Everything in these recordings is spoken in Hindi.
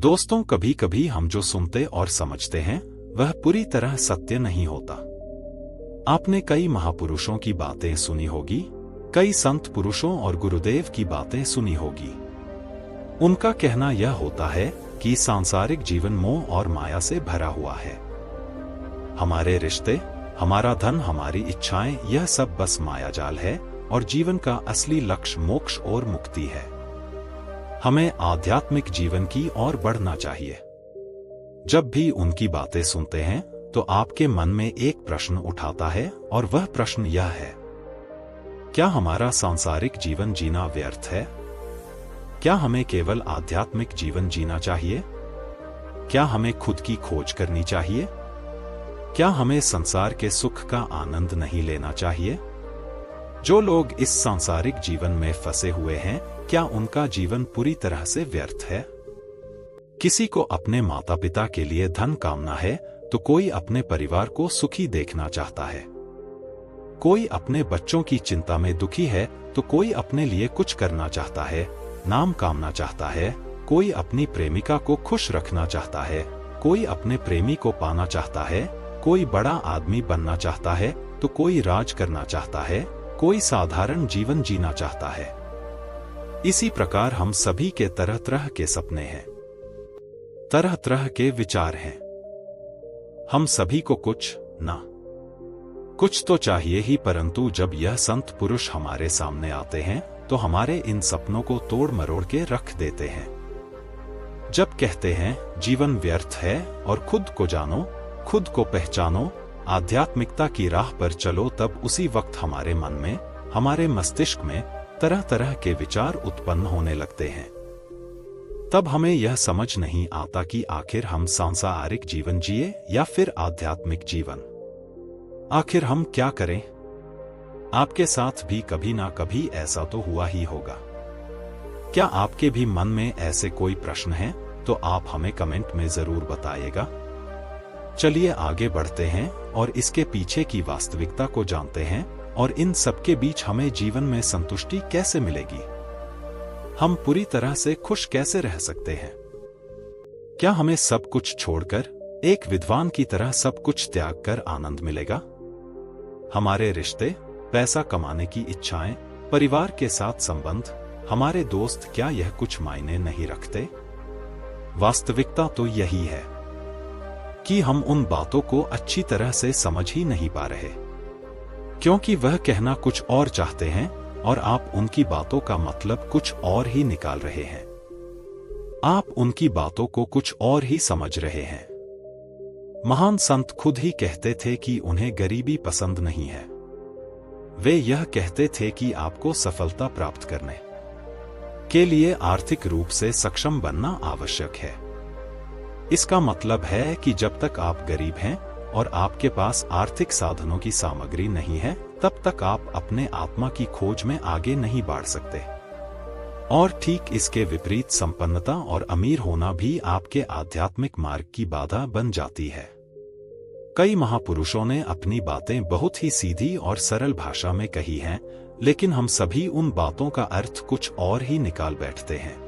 दोस्तों, कभी कभी हम जो सुनते और समझते हैं वह पूरी तरह सत्य नहीं होता। आपने कई महापुरुषों की बातें सुनी होगी, कई संत पुरुषों और गुरुदेव की बातें सुनी होगी। उनका कहना यह होता है कि सांसारिक जीवन मोह और माया से भरा हुआ है। हमारे रिश्ते, हमारा धन, हमारी इच्छाएं, यह सब बस मायाजाल है और जीवन का असली लक्ष्य मोक्ष और मुक्ति है। हमें आध्यात्मिक जीवन की ओर बढ़ना चाहिए। जब भी उनकी बातें सुनते हैं तो आपके मन में एक प्रश्न उठाता है और वह प्रश्न यह है, क्या हमारा सांसारिक जीवन जीना व्यर्थ है? क्या हमें केवल आध्यात्मिक जीवन जीना चाहिए? क्या हमें खुद की खोज करनी चाहिए? क्या हमें संसार के सुख का आनंद नहीं लेना चाहिए? जो लोग इस सांसारिक जीवन में फंसे हुए हैं, क्या उनका जीवन पूरी तरह से व्यर्थ है? किसी को अपने माता पिता के लिए धन कामना है तो कोई अपने परिवार को सुखी देखना चाहता है। कोई अपने बच्चों की चिंता में दुखी है तो कोई अपने लिए कुछ करना चाहता है, नाम कामना चाहता है। कोई अपनी प्रेमिका को खुश रखना चाहता है, कोई अपने प्रेमी को पाना चाहता है। कोई बड़ा आदमी बनना चाहता है तो कोई राज करना चाहता है, कोई साधारण जीवन जीना चाहता है। इसी प्रकार हम सभी के तरह तरह के सपने हैं, तरह तरह के विचार हैं। हम सभी को कुछ तो चाहिए ही, परंतु जब यह संत पुरुष हमारे सामने आते हैं तो हमारे इन सपनों को तोड़ मरोड़ के रख देते हैं। जब कहते हैं जीवन व्यर्थ है और खुद को जानो, खुद को पहचानो, आध्यात्मिकता की राह पर चलो, तब उसी वक्त हमारे मन में, हमारे मस्तिष्क में तरह तरह के विचार उत्पन्न होने लगते हैं। तब हमें यह समझ नहीं आता कि आखिर हम सांसारिक जीवन जिए या फिर आध्यात्मिक जीवन। आखिर हम क्या करें? आपके साथ भी कभी ना कभी ऐसा तो हुआ ही होगा। क्या आपके भी मन में ऐसे कोई प्रश्न हैं? तो आप हमें कमेंट में जरूर बताइएगा। चलिए आगे बढ़ते हैं और इसके पीछे की वास्तविकता को जानते हैं और इन सबके बीच हमें जीवन में संतुष्टि कैसे मिलेगी। हम पूरी तरह से खुश कैसे रह सकते हैं? क्या हमें सब कुछ छोड़कर एक विद्वान की तरह सब कुछ त्याग कर आनंद मिलेगा? हमारे रिश्ते, पैसा कमाने की इच्छाएं, परिवार के साथ संबंध, हमारे दोस्त, क्या यह कुछ मायने नहीं रखते? वास्तविकता तो यही है कि हम उन बातों को अच्छी तरह से समझ ही नहीं पा रहे, क्योंकि वह कहना कुछ और चाहते हैं और आप उनकी बातों का मतलब कुछ और ही निकाल रहे हैं। आप उनकी बातों को कुछ और ही समझ रहे हैं। महान संत खुद ही कहते थे कि उन्हें गरीबी पसंद नहीं है। वे यह कहते थे कि आपको सफलता प्राप्त करने के लिए आर्थिक रूप से सक्षम बनना आवश्यक है। इसका मतलब है कि जब तक आप गरीब हैं और आपके पास आर्थिक साधनों की सामग्री नहीं है, तब तक आप अपने आत्मा की खोज में आगे नहीं बढ़ सकते। और ठीक इसके विपरीत संपन्नता और अमीर होना भी आपके आध्यात्मिक मार्ग की बाधा बन जाती है। कई महापुरुषों ने अपनी बातें बहुत ही सीधी और सरल भाषा में कही हैं, लेकिन हम सभी उन बातों का अर्थ कुछ और ही निकाल बैठते हैं।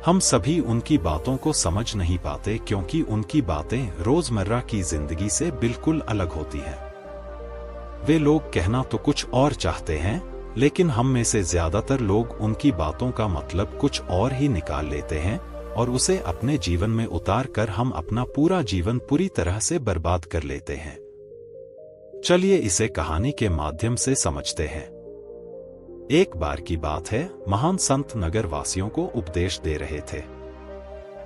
हम सभी उनकी बातों को समझ नहीं पाते क्योंकि उनकी बातें रोजमर्रा की जिंदगी से बिल्कुल अलग होती हैं। वे लोग कहना तो कुछ और चाहते हैं, लेकिन हम में से ज्यादातर लोग उनकी बातों का मतलब कुछ और ही निकाल लेते हैं और उसे अपने जीवन में उतार कर हम अपना पूरा जीवन पूरी तरह से बर्बाद कर लेते हैं। चलिए इसे कहानी के माध्यम से समझते हैं। एक बार की बात है, महान संत नगर वासियों को उपदेश दे रहे थे।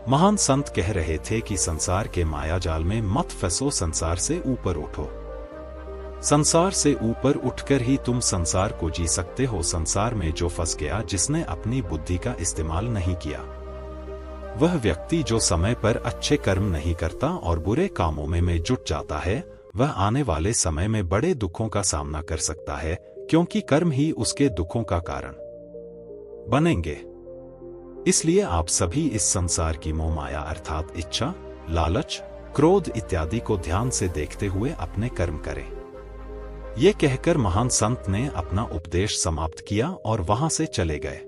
महान संत कह रहे थे कि संसार के मायाजाल में मत फंसो, संसार से ऊपर उठो। संसार से ऊपर उठकर ही तुम संसार को जी सकते हो। संसार में जो फंस गया, जिसने अपनी बुद्धि का इस्तेमाल नहीं किया, वह व्यक्ति जो समय पर अच्छे कर्म नहीं करता और बुरे कामों में जुट जाता है, वह आने वाले समय में बड़े दुखों का सामना कर सकता है, क्योंकि कर्म ही उसके दुखों का कारण बनेंगे। इसलिए आप सभी इस संसार की मोह माया अर्थात इच्छा, लालच, क्रोध इत्यादि को ध्यान से देखते हुए अपने कर्म करें। ये कहकर महान संत ने अपना उपदेश समाप्त किया और वहां से चले गए।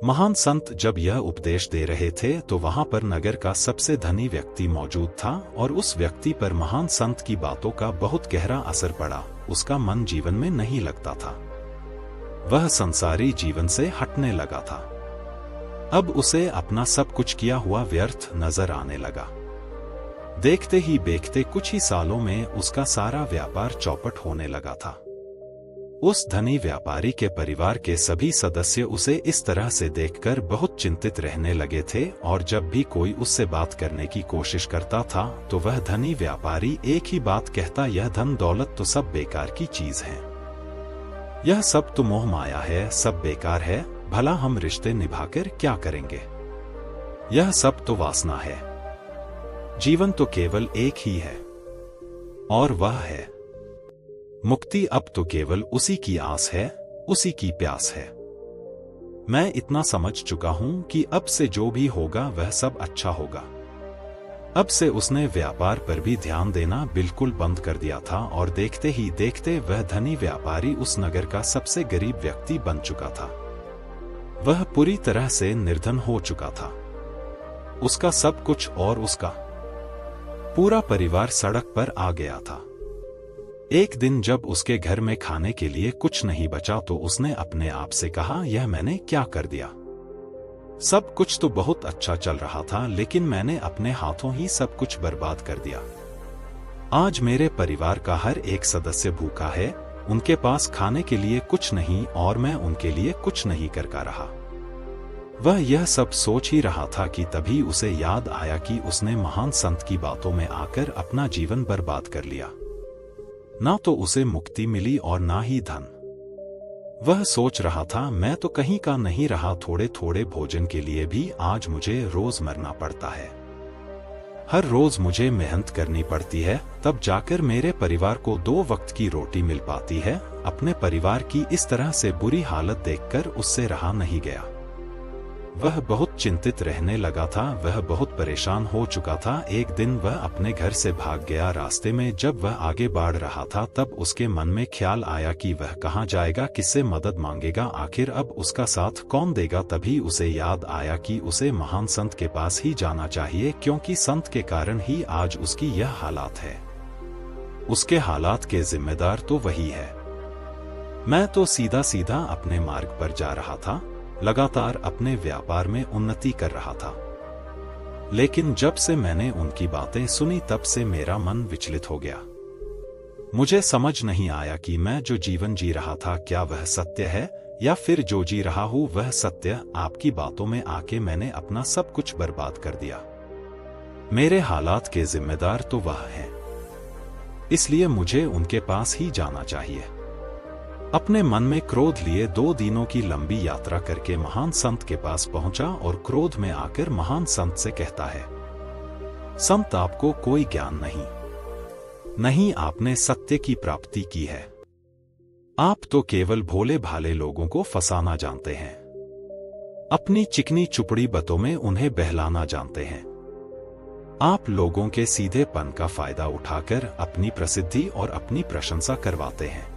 महान संत जब यह उपदेश दे रहे थे तो वहां पर नगर का सबसे धनी व्यक्ति मौजूद था और उस व्यक्ति पर महान संत की बातों का बहुत गहरा असर पड़ा। उसका मन जीवन में नहीं लगता था। वह संसारी जीवन से हटने लगा था। अब उसे अपना सब कुछ किया हुआ व्यर्थ नजर आने लगा। देखते ही देखते कुछ ही सालों में उसका सारा व्यापार चौपट होने लगा था। उस धनी व्यापारी के परिवार के सभी सदस्य उसे इस तरह से देखकर बहुत चिंतित रहने लगे थे और जब भी कोई उससे बात करने की कोशिश करता था तो वह धनी व्यापारी एक ही बात कहता, यह धन दौलत तो सब बेकार की चीज है, यह सब तो मोह माया है, सब बेकार है, भला हम रिश्ते निभाकर क्या करेंगे, यह सब तो वासना है, जीवन तो केवल एक ही है और वह है मुक्ति। अब तो केवल उसी की आस है, उसी की प्यास है। मैं इतना समझ चुका हूं कि अब से जो भी होगा वह सब अच्छा होगा। अब से उसने व्यापार पर भी ध्यान देना बिल्कुल बंद कर दिया था और देखते ही देखते वह धनी व्यापारी उस नगर का सबसे गरीब व्यक्ति बन चुका था। वह पूरी तरह से निर्धन हो चुका था। उसका सब कुछ और उसका पूरा परिवार सड़क पर आ गया था। एक दिन जब उसके घर में खाने के लिए कुछ नहीं बचा तो उसने अपने आप से कहा, यह मैंने क्या कर दिया? सब कुछ तो बहुत अच्छा चल रहा था लेकिन मैंने अपने हाथों ही सब कुछ बर्बाद कर दिया। आज मेरे परिवार का हर एक सदस्य भूखा है, उनके पास खाने के लिए कुछ नहीं और मैं उनके लिए कुछ नहीं कर पा रहा। वह यह सब सोच ही रहा था कि तभी उसे याद आया कि उसने महान संत की बातों में आकर अपना जीवन बर्बाद कर लिया। ना तो उसे मुक्ति मिली और ना ही धन। वह सोच रहा था, मैं तो कहीं का नहीं रहा, थोड़े थोड़े भोजन के लिए भी आज मुझे रोज मरना पड़ता है। हर रोज मुझे मेहनत करनी पड़ती है, तब जाकर मेरे परिवार को 2 वक्त की रोटी मिल पाती है। अपने परिवार की इस तरह से बुरी हालत देखकर उससे रहा नहीं गया। वह बहुत चिंतित रहने लगा था, वह बहुत परेशान हो चुका था। एक दिन वह अपने घर से भाग गया। रास्ते में जब वह आगे बढ़ रहा था तब उसके मन में ख्याल आया कि वह कहाँ जाएगा, किससे मदद मांगेगा, आखिर अब उसका साथ कौन देगा। तभी उसे याद आया कि उसे महान संत के पास ही जाना चाहिए, क्योंकि संत के कारण ही आज उसकी यह हालात है। उसके हालात के जिम्मेदार तो वही है। मैं तो सीधा सीधा अपने मार्ग पर जा रहा था, लगातार अपने व्यापार में उन्नति कर रहा था। लेकिन जब से मैंने उनकी बातें सुनी तब से मेरा मन विचलित हो गया। मुझे समझ नहीं आया कि मैं जो जीवन जी रहा था क्या वह सत्य है या फिर जो जी रहा हूं वह सत्य। आपकी बातों में आके मैंने अपना सब कुछ बर्बाद कर दिया। मेरे हालात के जिम्मेदार तो वह है, इसलिए मुझे उनके पास ही जाना चाहिए। अपने मन में क्रोध लिए 2 दिनों की लंबी यात्रा करके महान संत के पास पहुंचा और क्रोध में आकर महान संत से कहता है, संत आपको कोई ज्ञान नहीं, आपने सत्य की प्राप्ति की है। आप तो केवल भोले भाले लोगों को फंसाना जानते हैं, अपनी चिकनी चुपड़ी बातों में उन्हें बहलाना जानते हैं। आप लोगों के सीधेपन का फायदा उठाकर अपनी प्रसिद्धि और अपनी प्रशंसा करवाते हैं।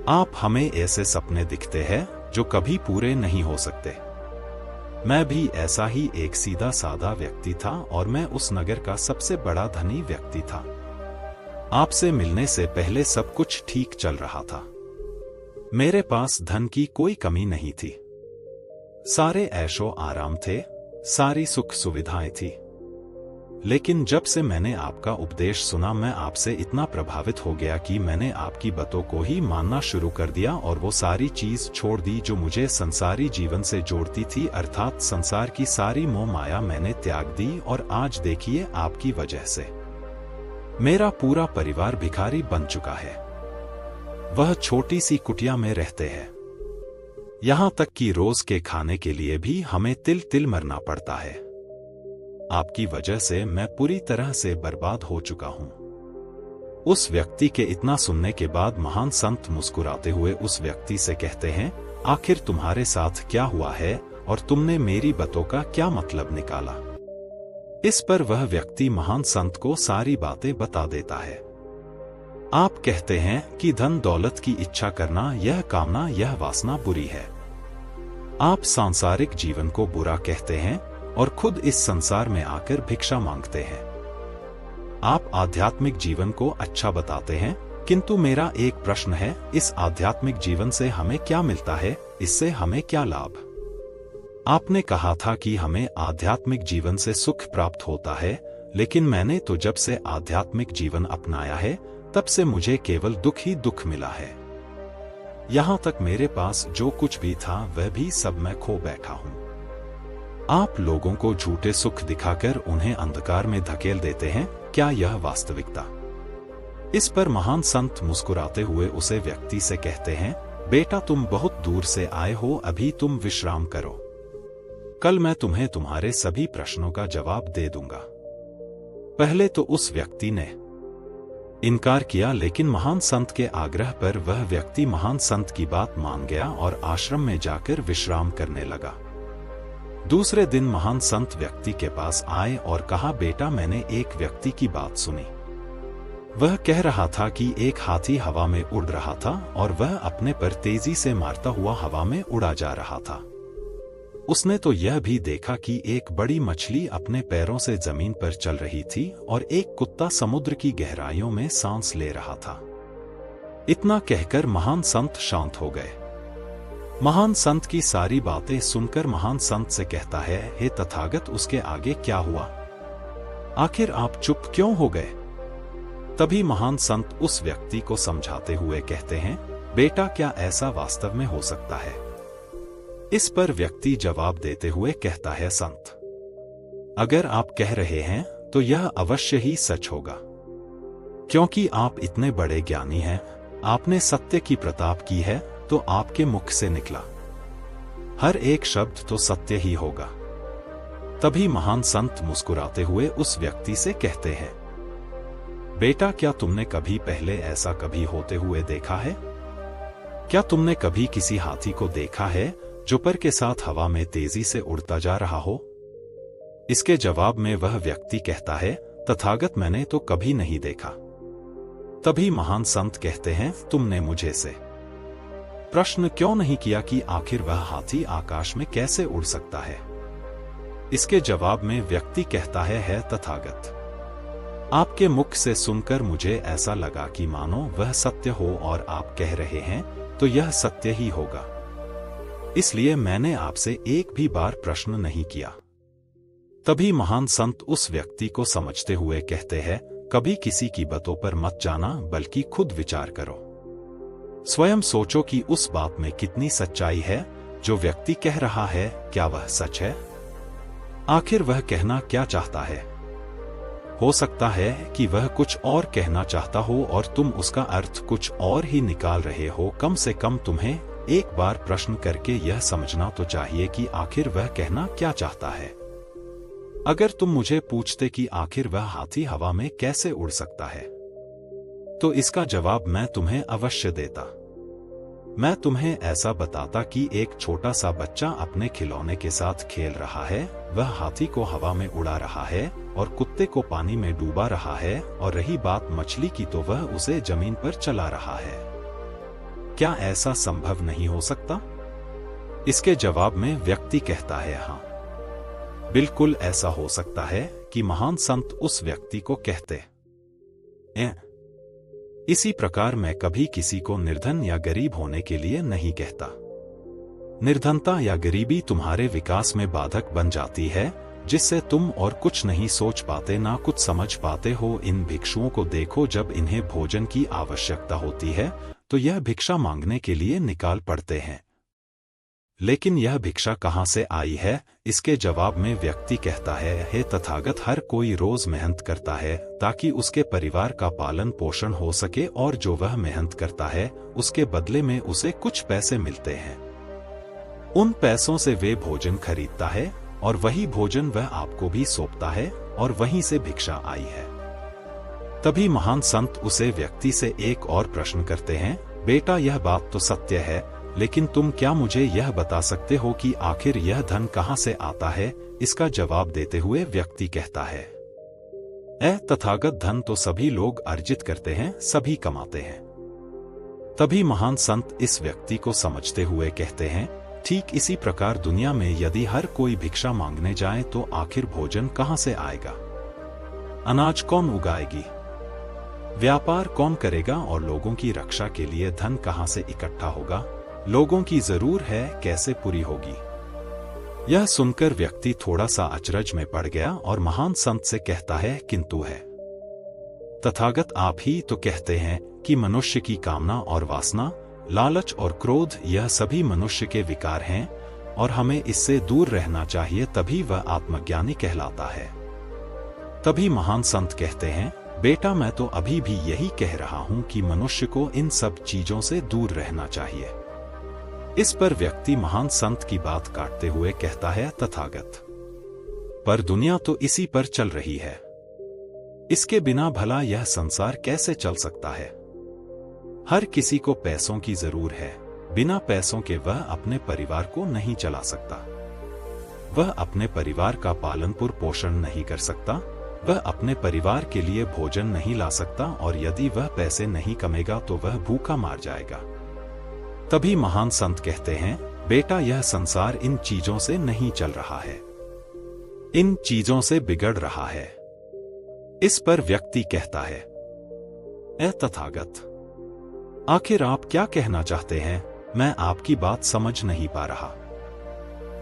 आप हमें ऐसे सपने दिखते हैं जो कभी पूरे नहीं हो सकते। मैं भी ऐसा ही एक सीधा साधा व्यक्ति था और मैं उस नगर का सबसे बड़ा धनी व्यक्ति था। आपसे मिलने से पहले सब कुछ ठीक चल रहा था। मेरे पास धन की कोई कमी नहीं थी, सारे ऐशो आराम थे, सारी सुख सुविधाएं थी। लेकिन जब से मैंने आपका उपदेश सुना मैं आपसे इतना प्रभावित हो गया कि मैंने आपकी बातों को ही मानना शुरू कर दिया और वो सारी चीज छोड़ दी जो मुझे संसारी जीवन से जोड़ती थी, अर्थात संसार की सारी मोह माया मैंने त्याग दी। और आज देखिए, आपकी वजह से मेरा पूरा परिवार भिखारी बन चुका है। वह छोटी सी कुटिया में रहते हैं, यहां तक कि रोज के खाने के लिए भी हमें तिल तिल मरना पड़ता है। आपकी वजह से मैं पूरी तरह से बर्बाद हो चुका हूं। उस व्यक्ति के इतना सुनने के बाद महान संत मुस्कुराते हुए उस व्यक्ति से कहते हैं, आखिर तुम्हारे साथ क्या हुआ है और तुमने मेरी बातों का क्या मतलब निकाला? इस पर वह व्यक्ति महान संत को सारी बातें बता देता है। आप कहते हैं कि धन दौलत की इच्छा करना, यह कामना, यह वासना बुरी है। आप सांसारिक जीवन को बुरा कहते हैं और खुद इस संसार में आकर भिक्षा मांगते हैं। आप आध्यात्मिक जीवन को अच्छा बताते हैं, किंतु मेरा एक प्रश्न है, इस आध्यात्मिक जीवन से हमें क्या मिलता है, इससे हमें क्या लाभ? आपने कहा था कि हमें आध्यात्मिक जीवन से सुख प्राप्त होता है, लेकिन मैंने तो जब से आध्यात्मिक जीवन अपनाया है तब से मुझे केवल दुख ही दुख मिला है। यहां तक मेरे पास जो कुछ भी था वह भी सब मैं खो बैठा हूं। आप लोगों को झूठे सुख दिखाकर उन्हें अंधकार में धकेल देते हैं, क्या यह वास्तविकता? इस पर महान संत मुस्कुराते हुए उसे व्यक्ति से कहते हैं, बेटा तुम बहुत दूर से आए हो, अभी तुम विश्राम करो, कल मैं तुम्हें तुम्हारे सभी प्रश्नों का जवाब दे दूंगा। पहले तो उस व्यक्ति ने इनकार किया, लेकिन महान संत के आग्रह पर वह व्यक्ति महान संत की बात मान गया और आश्रम में जाकर विश्राम करने लगा। दूसरे दिन महान संत व्यक्ति के पास आए और कहा, बेटा मैंने एक व्यक्ति की बात सुनी। वह कह रहा था कि एक हाथी हवा में उड़ रहा था और वह अपने पर तेजी से मारता हुआ हवा में उड़ा जा रहा था। उसने तो यह भी देखा कि एक बड़ी मछली अपने पैरों से जमीन पर चल रही थी और एक कुत्ता समुद्र की गहराइयों में सांस ले रहा था। इतना कहकर महान संत शांत हो गए। महान संत की सारी बातें सुनकर महान संत से कहता है, हे तथागत, उसके आगे क्या हुआ? आखिर आप चुप क्यों हो गए? तभी महान संत उस व्यक्ति को समझाते हुए कहते हैं, बेटा क्या ऐसा वास्तव में हो सकता है? इस पर व्यक्ति जवाब देते हुए कहता है, संत, अगर आप कह रहे हैं तो यह अवश्य ही सच होगा, क्योंकि आप इतने बड़े ज्ञानी हैं, आपने सत्य की प्रताप की है, तो आपके मुख से निकला हर एक शब्द तो सत्य ही होगा। तभी महान संत मुस्कुराते हुए उस व्यक्ति से कहते हैं, बेटा क्या तुमने कभी पहले ऐसा कभी होते हुए देखा है? क्या तुमने कभी किसी हाथी को देखा है जो पर के साथ हवा में तेजी से उड़ता जा रहा हो? इसके जवाब में वह व्यक्ति कहता है, तथागत मैंने तो कभी नहीं देखा। तभी महान संत कहते हैं, तुमने मुझे से प्रश्न क्यों नहीं किया कि आखिर वह हाथी आकाश में कैसे उड़ सकता है? इसके जवाब में व्यक्ति कहता है तथागत, आपके मुख से सुनकर मुझे ऐसा लगा कि मानो वह सत्य हो और आप कह रहे हैं तो यह सत्य ही होगा, इसलिए मैंने आपसे एक भी बार प्रश्न नहीं किया। तभी महान संत उस व्यक्ति को समझते हुए कहते हैं, कभी किसी की बातों पर मत जाना, बल्कि खुद विचार करो, स्वयं सोचो कि उस बात में कितनी सच्चाई है। जो व्यक्ति कह रहा है, क्या वह सच है? आखिर वह कहना क्या चाहता है? हो सकता है कि वह कुछ और कहना चाहता हो और तुम उसका अर्थ कुछ और ही निकाल रहे हो। कम से कम तुम्हें एक बार प्रश्न करके यह समझना तो चाहिए कि आखिर वह कहना क्या चाहता है। अगर तुम मुझे पूछते कि आखिर वह हाथी हवा में कैसे उड़ सकता है, तो इसका जवाब मैं तुम्हें अवश्य देता। मैं तुम्हें ऐसा बताता कि एक छोटा सा बच्चा अपने खिलौने के साथ खेल रहा है, वह हाथी को हवा में उड़ा रहा है और कुत्ते को पानी में डूबा रहा है, और रही बात मछली की तो वह उसे जमीन पर चला रहा है। क्या ऐसा संभव नहीं हो सकता? इसके जवाब में व्यक्ति कहता है, हाँ बिल्कुल ऐसा हो सकता है। कि महान संत उस व्यक्ति को कहते हैं, इसी प्रकार मैं कभी किसी को निर्धन या गरीब होने के लिए नहीं कहता। निर्धनता या गरीबी तुम्हारे विकास में बाधक बन जाती है, जिससे तुम और कुछ नहीं सोच पाते, ना कुछ समझ पाते हो। इन भिक्षुओं को देखो, जब इन्हें भोजन की आवश्यकता होती है तो यह भिक्षा मांगने के लिए निकाल पड़ते हैं, लेकिन यह भिक्षा कहां से आई है? इसके जवाब में व्यक्ति कहता है, हे तथागत, हर कोई रोज मेहनत करता है ताकि उसके परिवार का पालन पोषण हो सके, और जो वह मेहनत करता है उसके बदले में उसे कुछ पैसे मिलते हैं। उन पैसों से वे भोजन खरीदता है और वही भोजन वह आपको भी सौंपता है, और वहीं से भिक्षा आई है। तभी महान संत उसे व्यक्ति से एक और प्रश्न करते हैं, बेटा यह बात तो सत्य है, लेकिन तुम क्या मुझे यह बता सकते हो कि आखिर यह धन कहां से आता है? इसका जवाब देते हुए व्यक्ति कहता है, तथागत, धन तो सभी लोग अर्जित करते हैं, सभी कमाते हैं। तभी महान संत इस व्यक्ति को समझते हुए कहते हैं, ठीक इसी प्रकार दुनिया में यदि हर कोई भिक्षा मांगने जाए तो आखिर भोजन कहां से आएगा? अनाज कौन उगाएगी? व्यापार कौन करेगा? और लोगों की रक्षा के लिए धन कहां से इकट्ठा होगा? लोगों की जरूर है कैसे पूरी होगी? यह सुनकर व्यक्ति थोड़ा सा अचरज में पड़ गया और महान संत से कहता है, किंतु है तथागत, आप ही तो कहते हैं कि मनुष्य की कामना और वासना, लालच और क्रोध यह सभी मनुष्य के विकार हैं और हमें इससे दूर रहना चाहिए, तभी वह आत्मज्ञानी कहलाता है। तभी महान संत कहते हैं, बेटा मैं तो अभी भी यही कह रहा हूं कि मनुष्य को इन सब चीजों से दूर रहना चाहिए। इस पर व्यक्ति महान संत की बात काटते हुए कहता है, तथागत, पर दुनिया तो इसी पर चल रही है, इसके बिना भला यह संसार कैसे चल सकता है? हर किसी को पैसों की जरूर है, बिना पैसों के वह अपने परिवार को नहीं चला सकता, वह अपने परिवार का पालन पोषण नहीं कर सकता, वह अपने परिवार के लिए भोजन नहीं ला सकता और यदि वह पैसे नहीं कमेगा तो वह भूखा मार जाएगा। तभी महान संत कहते हैं, बेटा यह संसार इन चीजों से नहीं चल रहा है, इन चीजों से बिगड़ रहा है। इस पर व्यक्ति कहता है, ए तथागत, आखिर आप क्या कहना चाहते हैं? मैं आपकी बात समझ नहीं पा रहा।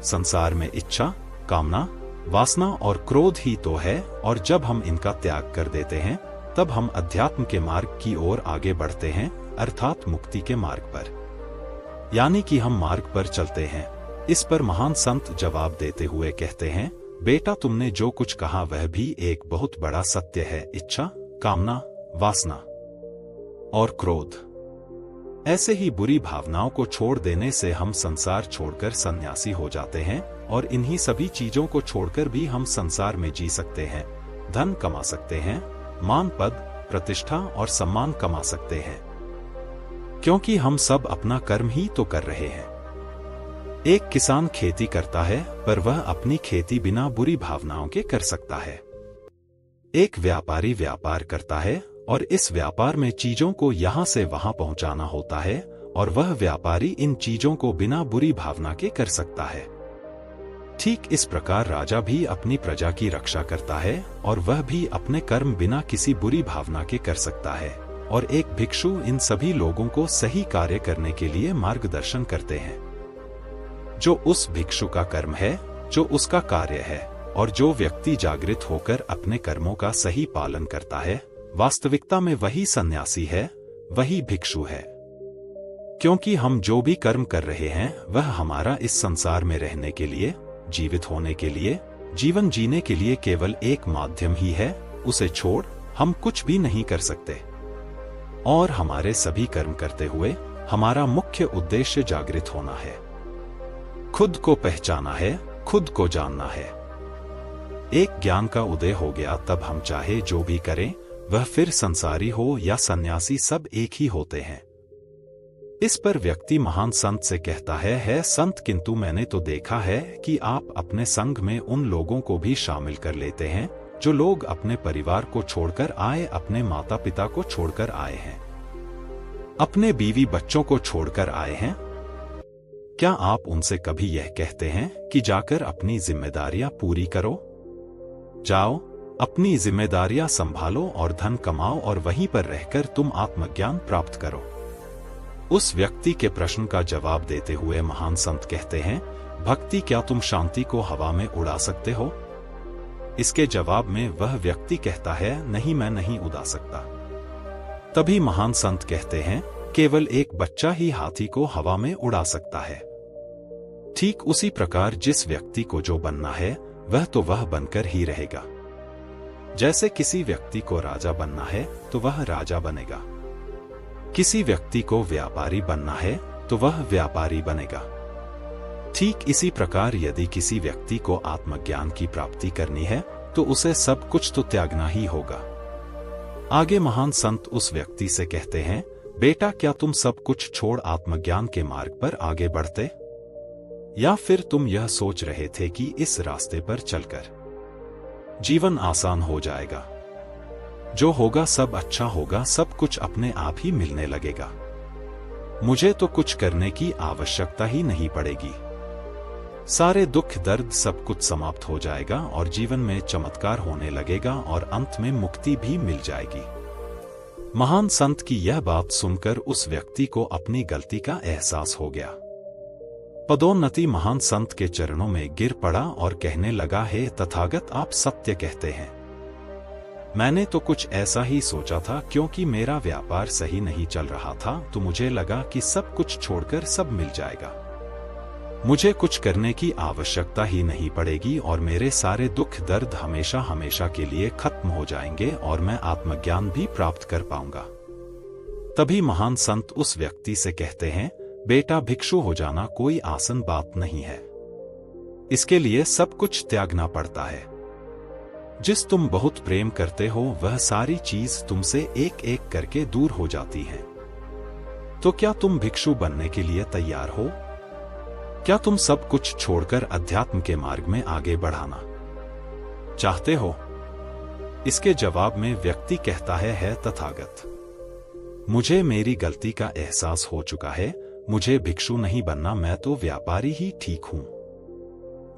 संसार में इच्छा, कामना, वासना और क्रोध ही तो है, और जब हम इनका त्याग कर देते हैं तब हम अध्यात्म के मार्ग की ओर आगे बढ़ते हैं, अर्थात मुक्ति के मार्ग पर, यानी कि हम मार्ग पर चलते हैं। इस पर महान संत जवाब देते हुए कहते हैं, बेटा तुमने जो कुछ कहा वह भी एक बहुत बड़ा सत्य है। इच्छा, कामना, वासना और क्रोध, ऐसे ही बुरी भावनाओं को छोड़ देने से हम संसार छोड़कर सन्यासी हो जाते हैं और इन्हीं सभी चीजों को छोड़कर भी हम संसार में जी सकते हैं, धन कमा सकते हैं, मान पद, प्रतिष्ठा और सम्मान कमा सकते हैं, क्योंकि हम सब अपना कर्म ही तो कर रहे हैं। एक किसान खेती करता है पर वह अपनी खेती बिना बुरी भावनाओं के कर सकता है। एक व्यापारी व्यापार करता है और इस व्यापार में चीजों को यहां से वहां पहुंचाना होता है और वह व्यापारी इन चीजों को बिना बुरी भावना के कर सकता है। ठीक इस प्रकार राजा भी अपनी प्रजा की रक्षा करता है और वह भी अपने कर्म बिना किसी बुरी भावना के कर सकता है, और एक भिक्षु इन सभी लोगों को सही कार्य करने के लिए मार्गदर्शन करते हैं। जो उस भिक्षु का कर्म है, जो उसका कार्य है, और जो व्यक्ति जागृत होकर अपने कर्मों का सही पालन करता है, वास्तविकता में वही सन्यासी है, वही भिक्षु है। क्योंकि हम जो भी कर्म कर रहे हैं वह हमारा इस संसार में रहने के लिए, जीवित होने के लिए, जीवन जीने के लिए केवल एक माध्यम ही है, उसे छोड़ हम कुछ भी नहीं कर सकते। और हमारे सभी कर्म करते हुए हमारा मुख्य उद्देश्य जागृत होना है, खुद को पहचाना है, खुद को जानना है। एक ज्ञान का उदय हो गया तब हम चाहे जो भी करें, वह फिर संसारी हो या सन्यासी, सब एक ही होते हैं। इस पर व्यक्ति महान संत से कहता है संत, किंतु मैंने तो देखा है कि आप अपने संग में उन लोगों को भी शामिल कर लेते हैं जो लोग अपने परिवार को छोड़कर आए, अपने माता पिता को छोड़कर आए हैं, अपने बीवी बच्चों को छोड़कर आए हैं। क्या आप उनसे कभी यह कहते हैं कि जाकर अपनी जिम्मेदारियां पूरी करो? जाओ, अपनी जिम्मेदारियां संभालो और धन कमाओ और वहीं पर रहकर तुम आत्मज्ञान प्राप्त करो। उस व्यक्ति के प्रश्न का जवाब देते हुए महान संत कहते हैं, भक्ति क्या तुम शांति को हवा में उड़ा सकते हो? इसके जवाब में वह व्यक्ति कहता है, नहीं, मैं नहीं उड़ा सकता। तभी महान संत कहते हैं, केवल एक बच्चा ही हाथी को हवा में उड़ा सकता है। ठीक उसी प्रकार जिस व्यक्ति को जो बनना है वह तो वह बनकर ही रहेगा। जैसे किसी व्यक्ति को राजा बनना है तो वह राजा बनेगा, किसी व्यक्ति को व्यापारी बनना है तो वह व्यापारी बनेगा। ठीक इसी प्रकार यदि किसी व्यक्ति को आत्मज्ञान की प्राप्ति करनी है तो उसे सब कुछ तो त्यागना ही होगा। आगे महान संत उस व्यक्ति से कहते हैं, बेटा क्या तुम सब कुछ छोड़ आत्मज्ञान के मार्ग पर आगे बढ़ते, या फिर तुम यह सोच रहे थे कि इस रास्ते पर चलकर जीवन आसान हो जाएगा, जो होगा सब अच्छा होगा, सब कुछ अपने आप ही मिलने लगेगा, मुझे तो कुछ करने की आवश्यकता ही नहीं पड़ेगी। सारे दुख दर्द सब कुछ समाप्त हो जाएगा और जीवन में चमत्कार होने लगेगा और अंत में मुक्ति भी मिल जाएगी। महान संत की यह बात सुनकर उस व्यक्ति को अपनी गलती का एहसास हो गया। पदोन्नति महान संत के चरणों में गिर पड़ा और कहने लगा, हे तथागत, आप सत्य कहते हैं। मैंने तो कुछ ऐसा ही सोचा था, क्योंकि मेरा व्यापार सही नहीं चल रहा था तो मुझे लगा कि सब कुछ छोड़कर सब मिल जाएगा, मुझे कुछ करने की आवश्यकता ही नहीं पड़ेगी और मेरे सारे दुख दर्द हमेशा हमेशा के लिए खत्म हो जाएंगे और मैं आत्मज्ञान भी प्राप्त कर पाऊंगा। तभी महान संत उस व्यक्ति से कहते हैं, बेटा, भिक्षु हो जाना कोई आसान बात नहीं है, इसके लिए सब कुछ त्यागना पड़ता है। जिस तुम बहुत प्रेम करते हो वह सारी चीज तुमसे एक एक करके दूर हो जाती है। तो क्या तुम भिक्षु बनने के लिए तैयार हो? क्या तुम सब कुछ छोड़कर अध्यात्म के मार्ग में आगे बढ़ाना चाहते हो? इसके जवाब में व्यक्ति कहता है तथागत, मुझे मेरी गलती का एहसास हो चुका है, मुझे भिक्षु नहीं बनना, मैं तो व्यापारी ही ठीक हूं।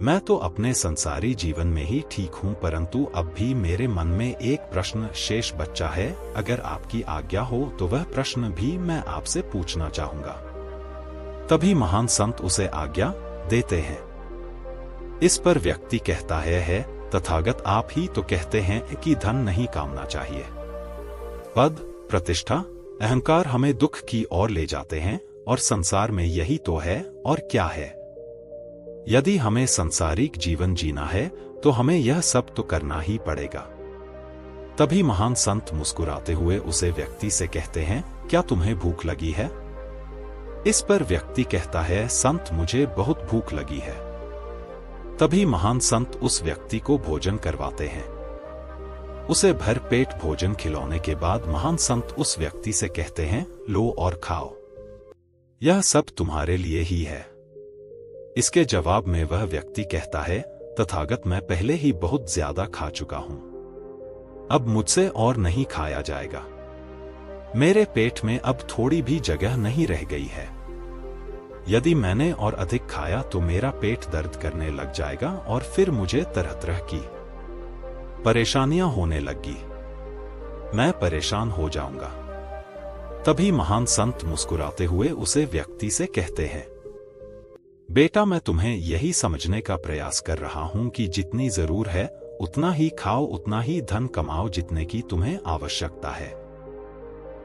मैं तो अपने संसारी जीवन में ही ठीक हूं, परंतु अब भी मेरे मन में एक प्रश्न शेष बचा है। अगर आपकी आज्ञा हो तो वह प्रश्न भी मैं आपसे पूछना चाहूंगा। तभी महान संत उसे आज्ञा देते हैं। इस पर व्यक्ति कहता है तथागत, आप ही तो कहते हैं कि धन नहीं कामना चाहिए। पद, प्रतिष्ठा, अहंकार हमें दुख की ओर ले जाते हैं और संसार में यही तो है और क्या है। यदि हमें सांसारिक जीवन जीना है तो हमें यह सब तो करना ही पड़ेगा। तभी महान संत मुस्कुराते हुए उसे व्यक्ति से कहते हैं, क्या तुम्हें भूख लगी है? इस पर व्यक्ति कहता है, संत, मुझे बहुत भूख लगी है। तभी महान संत उस व्यक्ति को भोजन करवाते हैं। उसे भर पेट भोजन खिलाने के बाद महान संत उस व्यक्ति से कहते हैं, लो और खाओ, यह सब तुम्हारे लिए ही है। इसके जवाब में वह व्यक्ति कहता है, तथागत, मैं पहले ही बहुत ज्यादा खा चुका हूं, अब मुझसे और नहीं खाया जाएगा। मेरे पेट में अब थोड़ी भी जगह नहीं रह गई है। यदि मैंने और अधिक खाया तो मेरा पेट दर्द करने लग जाएगा और फिर मुझे तरह तरह की परेशानियां होने लगी, मैं परेशान हो जाऊंगा। तभी महान संत मुस्कुराते हुए उसे व्यक्ति से कहते हैं, बेटा, मैं तुम्हें यही समझने का प्रयास कर रहा हूं कि जितनी जरूर है उतना ही खाओ, उतना ही धन कमाओ जितने की तुम्हें आवश्यकता है,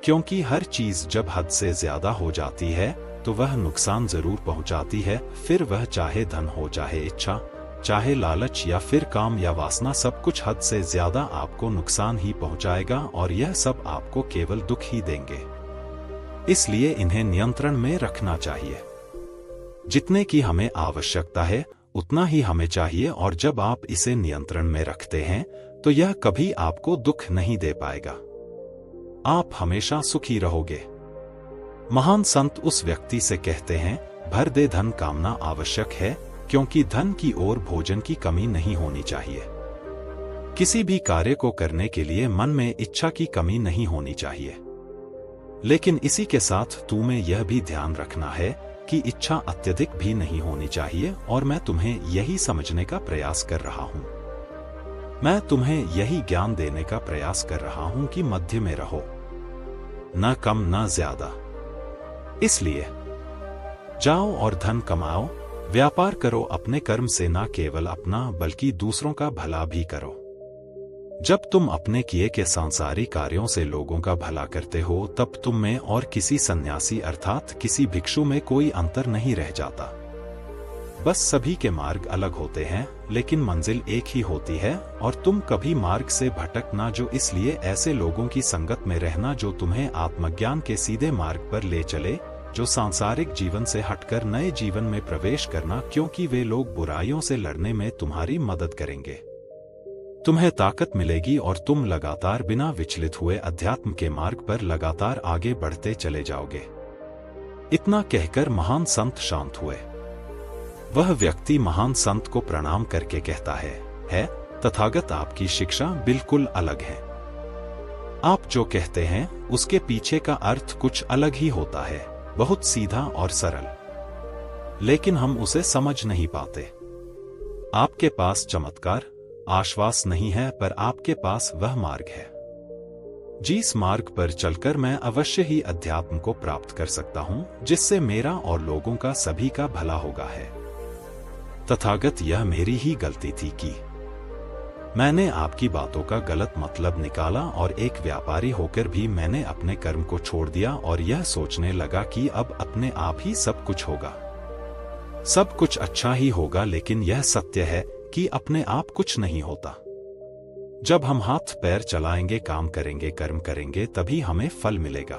क्योंकि हर चीज जब हद से ज्यादा हो जाती है तो वह नुकसान जरूर पहुंचाती है। फिर वह चाहे धन हो, चाहे इच्छा, चाहे लालच या फिर काम या वासना, सब कुछ हद से ज्यादा आपको नुकसान ही पहुंचाएगा और यह सब आपको केवल दुख ही देंगे। इसलिए इन्हें नियंत्रण में रखना चाहिए। जितने की हमें आवश्यकता है उतना ही हमें चाहिए, और जब आप इसे नियंत्रण में रखते हैं तो यह कभी आपको दुख नहीं दे पाएगा, आप हमेशा सुखी रहोगे। महान संत उस व्यक्ति से कहते हैं, भर दे धन कामना आवश्यक है, क्योंकि धन की ओर भोजन की कमी नहीं होनी चाहिए। किसी भी कार्य को करने के लिए मन में इच्छा की कमी नहीं होनी चाहिए, लेकिन इसी के साथ तुम्हें यह भी ध्यान रखना है कि इच्छा अत्यधिक भी नहीं होनी चाहिए। और मैं तुम्हें यही समझने का प्रयास कर रहा हूं, मैं तुम्हें यही ज्ञान देने का प्रयास कर रहा हूं कि मध्य में रहो, न कम न ज्यादा। इसलिए जाओ और धन कमाओ, व्यापार करो, अपने कर्म से न केवल अपना बल्कि दूसरों का भला भी करो। जब तुम अपने किए के सांसारिक कार्यों से लोगों का भला करते हो तब तुम में और किसी सन्यासी अर्थात किसी भिक्षु में कोई अंतर नहीं रह जाता। बस सभी के मार्ग अलग होते हैं, लेकिन मंजिल एक ही होती है और तुम कभी मार्ग से भटकना, जो इसलिए ऐसे लोगों की संगत में रहना जो तुम्हें आत्मज्ञान के सीधे मार्ग पर ले चले, जो सांसारिक जीवन से हटकर नए जीवन में प्रवेश करना, क्योंकि वे लोग बुराइयों से लड़ने में तुम्हारी मदद करेंगे। तुम्हें ताकत मिलेगी और तुम लगातार बिना विचलित हुए अध्यात्म के मार्ग पर लगातार आगे बढ़ते चले जाओगे। इतना कहकर महान संत शांत हुए। वह व्यक्ति महान संत को प्रणाम करके कहता है तथागत, आपकी शिक्षा बिल्कुल अलग है। आप जो कहते हैं उसके पीछे का अर्थ कुछ अलग ही होता है, बहुत सीधा और सरल, लेकिन हम उसे समझ नहीं पाते। आपके पास चमत्कार, आश्वास नहीं है, पर आपके पास वह मार्ग है जिस मार्ग पर चलकर मैं अवश्य ही अध्यात्म को प्राप्त कर सकता हूं, जिससे मेरा और लोगों का सभी का भला होगा है। तथागत, यह मेरी ही गलती थी कि मैंने आपकी बातों का गलत मतलब निकाला और एक व्यापारी होकर भी मैंने अपने कर्म को छोड़ दिया और यह सोचने लगा कि अब अपने आप ही सब कुछ होगा, सब कुछ अच्छा ही होगा। लेकिन यह सत्य है कि अपने आप कुछ नहीं होता। जब हम हाथ पैर चलाएंगे, काम करेंगे, कर्म करेंगे, तभी हमें फल मिलेगा।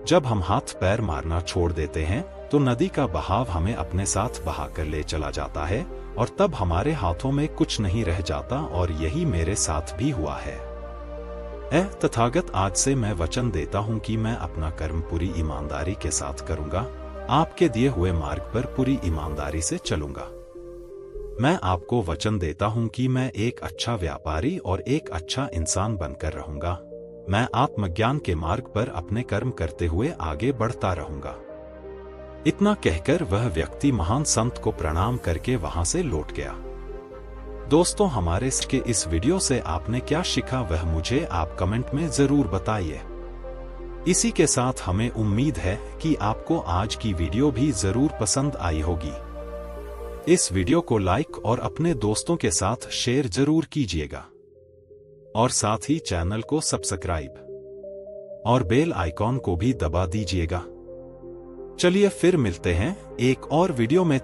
जब हम हाथ पैर मारना छोड़ देते हैं तो नदी का बहाव हमें अपने साथ बहाकर ले चला जाता है और तब हमारे हाथों में कुछ नहीं रह जाता, और यही मेरे साथ भी हुआ है। तथागत, आज से मैं वचन देता हूं कि मैं अपना कर्म पूरी ईमानदारी के साथ करूंगा, आपके दिए हुए मार्ग पर पूरी ईमानदारी से चलूंगा। मैं आपको वचन देता हूं कि मैं एक अच्छा व्यापारी और एक अच्छा इंसान बनकर रहूंगा। मैं आत्मज्ञान के मार्ग पर अपने कर्म करते हुए आगे बढ़ता रहूंगा। इतना कहकर वह व्यक्ति महान संत को प्रणाम करके वहां से लौट गया। दोस्तों, हमारे इस वीडियो से आपने क्या सीखा वह मुझे आप कमेंट में जरूर बताइए। इसी के साथ हमें उम्मीद है कि आपको आज की वीडियो भी जरूर पसंद आई होगी। इस वीडियो को लाइक और अपने दोस्तों के साथ शेयर जरूर कीजिएगा और साथ ही चैनल को सब्सक्राइब और बेल आइकॉन को भी दबा दीजिएगा। चलिए फिर मिलते हैं एक और वीडियो में।